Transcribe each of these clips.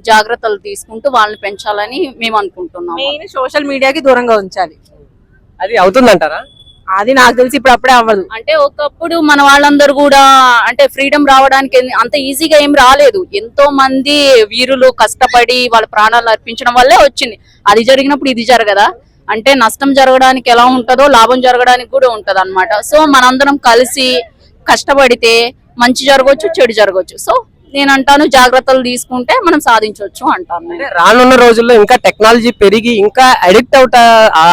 జాగ్రత్తలు తీసుకుంటూ వాళ్ళని పెంచాలని మేము అనుకుంటున్నాం. మెయిన్ సోషల్ మీడియాకి దూరంగా ఉంచాలి. అది అవుతుందంటారా? అది నాకు తెలిసి ఇప్పుడు అప్పుడే అవ్వదు. అంటే ఒకప్పుడు మన వాళ్ళందరూ కూడా అంటే ఫ్రీడమ్ రావడానికి అంత ఈజీగా ఏం రాలేదు. ఎంతో మంది వీరులు కష్టపడి వాళ్ళ ప్రాణాలు అర్పించడం వల్లే వచ్చింది. అది జరిగినప్పుడు ఇది జరగదా? అంటే నష్టం జరగడానికి ఎలా ఉంటుందో లాభం జరగడానికి కూడా ఉంటది అనమాట. సో మనందరం కలిసి కష్టపడితే మంచి జరగవచ్చు, చెడు జరగవచ్చు. సో నేను అంటాను జాగ్రత్తలు తీసుకుంటే మనం సాధించవచ్చు అంటాను. రానున్న రోజుల్లో ఇంకా టెక్నాలజీ పెరిగి ఇంకా అడిక్ట్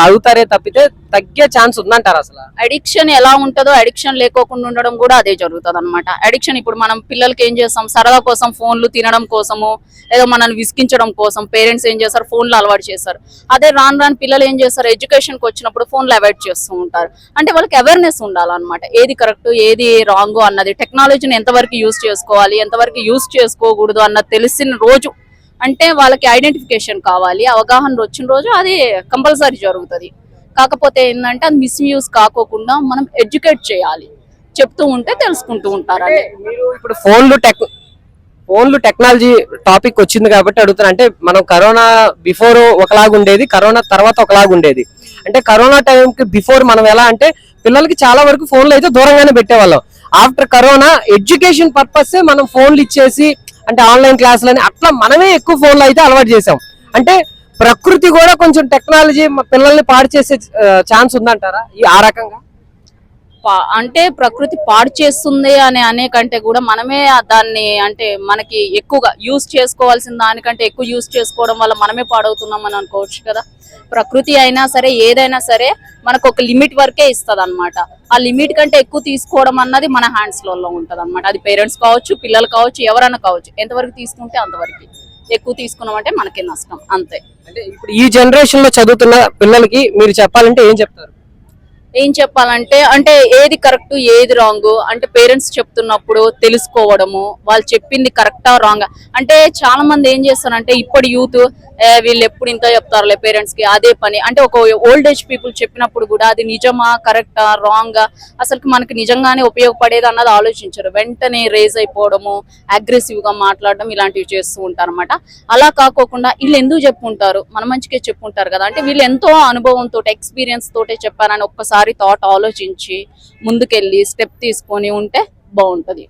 అవుతారే తప్పితే తగ్గే ఛాన్స్ ఉందంటారు? అసలు అడిక్షన్ ఎలా ఉంటుందో అడిక్షన్ లేకోకుండా ఉండడం కూడా అదే జరుగుతుంది అనమాట. అడిక్షన్ ఇప్పుడు మనం పిల్లలకి ఏం చేస్తాం, సరదా కోసం ఫోన్లు తినడం కోసము, ఏదో మనల్ని విసిగించడం కోసం పేరెంట్స్ ఏం చేస్తారు, ఫోన్లు అలవాటు చేస్తారు. అదే రాను రాను పిల్లలు ఏం చేస్తారు, ఎడ్యుకేషన్కి వచ్చినప్పుడు ఫోన్లు అవాయిడ్ చేస్తూ ఉంటారు. అంటే వాళ్ళకి అవేర్నెస్ ఉండాలన్నమాట, ఏది కరెక్ట్ ఏది రాంగ్ అన్నది. టెక్నాలజీని ఎంతవరకు యూజ్ చేసుకోవాలి, ఎంతవరకు యూజ్ చేసుకోకూడదు అన్నది తెలిసిన రోజు అంటే వాళ్ళకి ఐడెంటిఫికేషన్ కావాలి. అవగాహన వచ్చిన రోజు అది కంపల్సరీ జరుగుతుంది. కాకపోతే ఏంటంటే అది మిస్యూజ్ కాకోకుండా మనం ఎడ్యుకేట్ చేయాలి, చెప్తూ ఉంటే తెలుసుకుంటూ ఉంటారు. మీరు ఇప్పుడు ఫోన్లు టెక్నాలజీ టాపిక్ వచ్చింది కాబట్టి అడుగుతున్నా. అంటే మనం కరోనా బిఫోర్ ఒకలాగా ఉండేది, కరోనా తర్వాత ఒకలాగా ఉండేది. అంటే కరోనా టైంకి బిఫోర్ మనం ఎలా అంటే పిల్లలకి చాలా వరకు ఫోన్లు అయితే దూరంగానే పెట్టేవాళ్ళం. ఆఫ్టర్ కరోనా ఎడ్యుకేషన్ పర్పస్ మనం ఫోన్లు ఇచ్చేసి అంటే ఆన్లైన్ క్లాసులని అట్లా మనమే ఎక్కువ ఫోన్లు అయితే అలవాటు చేసాం. అంటే ప్రకృతి కూడా కొంచెం టెక్నాలజీ పిల్లల్ని పాడు చేసే ఛాన్స్ ఉందంటారా ఆ రకంగా? అంటే ప్రకృతి పాడు చేస్తుంది అనే కంటే కూడా మనమే దాన్ని అంటే మనకి ఎక్కువగా యూజ్ చేసుకోవాల్సిన దానికంటే ఎక్కువ యూజ్ చేసుకోవడం వల్ల మనమే పాడవుతున్నాం అని అనుకోవచ్చు కదా. ప్రకృతి అయినా సరే ఏదైనా సరే మనకు ఒక లిమిట్ వరకే ఇస్తుంది అనమాట. ఆ లిమిట్ కంటే ఎక్కువ తీసుకోవడం అన్నది మన హ్యాండ్స్ లో ఉంటది అనమాట. అది పేరెంట్స్ కావచ్చు, పిల్లలు కావచ్చు, ఎవరైనా కావచ్చు. ఎంతవరకు తీసుకుంటే అంతవరకు, ఎక్కువ తీసుకున్నామంటే మనకే నష్టం అంతే. అంటే ఇప్పుడు ఈ జనరేషన్ లో చదువుతున్న పిల్లలకి మీరు చెప్పాలంటే ఏం చెప్తారు? ఏం చెప్పాలంటే అంటే ఏది కరెక్ట్ ఏది రాంగ్ అంటే పేరెంట్స్ చెప్తున్నప్పుడు తెలుసుకోవడము, వాళ్ళు చెప్పింది కరెక్టా రాంగ్. అంటే చాలా మంది ఏం చేస్తారంటే ఇప్పటి యూత్ వీళ్ళు ఎప్పుడు ఇంత చెప్తారులే పేరెంట్స్ కి అదే పని. అంటే ఒక ఓల్డ్ ఏజ్ పీపుల్ చెప్పినప్పుడు కూడా అది నిజమా కరెక్టా రాంగా అసలు మనకి నిజంగానే ఉపయోగపడేది అన్నది ఆలోచించరు. వెంటనే రేజ్ అయిపోవడము, అగ్రెసివ్ గా మాట్లాడడం ఇలాంటివి చేస్తూ ఉంటారు అనమాట. అలా కాకోకుండా వీళ్ళు ఎందుకు చెప్పుకుంటారు, మన మంచికే చెప్పుకుంటారు కదా. అంటే వీళ్ళు ఎంతో అనుభవంతో ఎక్స్పీరియన్స్ తోటే చెప్పారని ఒక్కసారి థాట్ ఆలోచించి ముందుకెళ్ళి స్టెప్ తీసుకొని ఉంటే బాగుంటది.